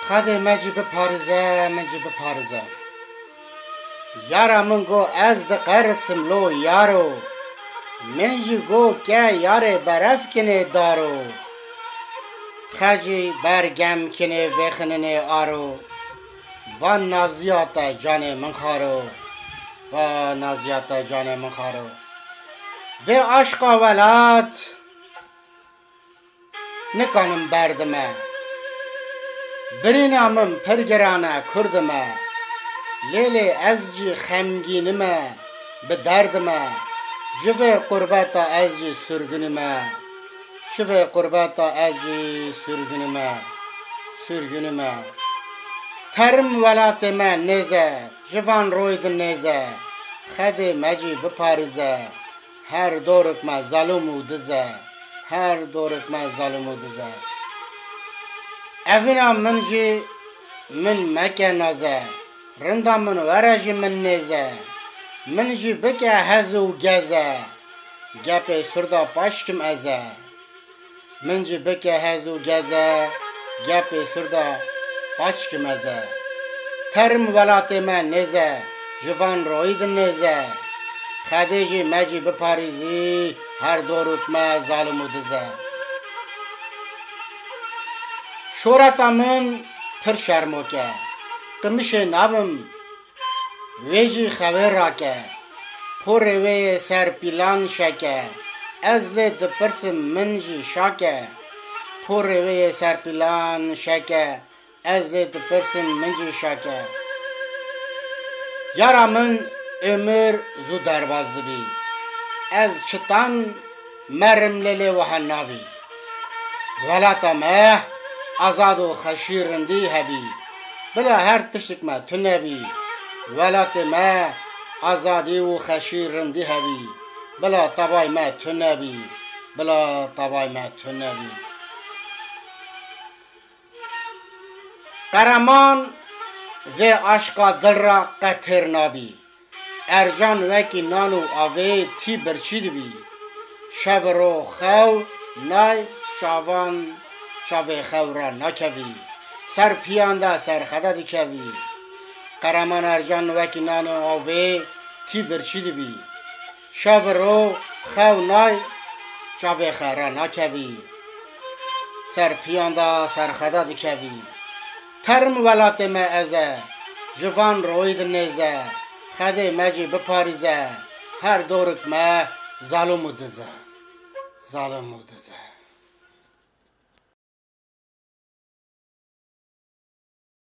خده مجی بپارزه مجی بپارزه یارا من گو از ده قرسم لو یارو من جی گو که یاره برف کنه دارو خجی برگم کنه وخننه آرو و نازیاتا جان من خارو و نازیاتا جان من خارو و عشقا ولات نکنم بردمه برینامم پرگرانه کردمه لیلی از جی خمگینمه به دردمه جوه قربتا از جی سرگنمه شوه قربتا از جی سرگنمه ترم ولات من نزه جوان روید نزه خده مجی بپارزه هر دورک ما ظلم و دزه هر دورک ما ظلم و دزه اوینا من جی من مکه نازه رندا من ورجی من نزه من جی بکه هزو گزه گپ سردا پاشکم ازه من جی بکه هزو گزه گپ سردا پاشکم ازه ترم ولات من نزه جوان روید نزه خده جی مجی بپاریزی هر دورت ما ظالم و دزه شورتا من پر شرمو که قمش نابم ویجی خبر را که پر وی سر پیلان شکه از لید پرسم من جی شاکه پر وی سر پیلان شکه از لید پرسم من جی شاکه یارا من ömür zu derbazdı bi. Ez çıtan merm lele ve hannabi. Velata meh azadu xaşirindi hebi. Bila her tiştik me tünebi. Velata meh azadi ve xaşirindi hebi. Bila tabay me tünebi. Bila tabay me tünebi. Karaman ve aşka dilra qatir nabi. ارجان وکی نانو آوه تی برچید بی شو رو خو نای شاوان شو خو را نکوی سر پیانده سر خدا دی کوی قرمان ارجان وکی نانو آوه تی برچید بی شو رو خو نای شو خو را نکوی سر پیانده سر خدا دی کوی ترم ولات ما ازه جوان روید نزه خده مجی بپاریزه هر دورک ما ظالم و دزه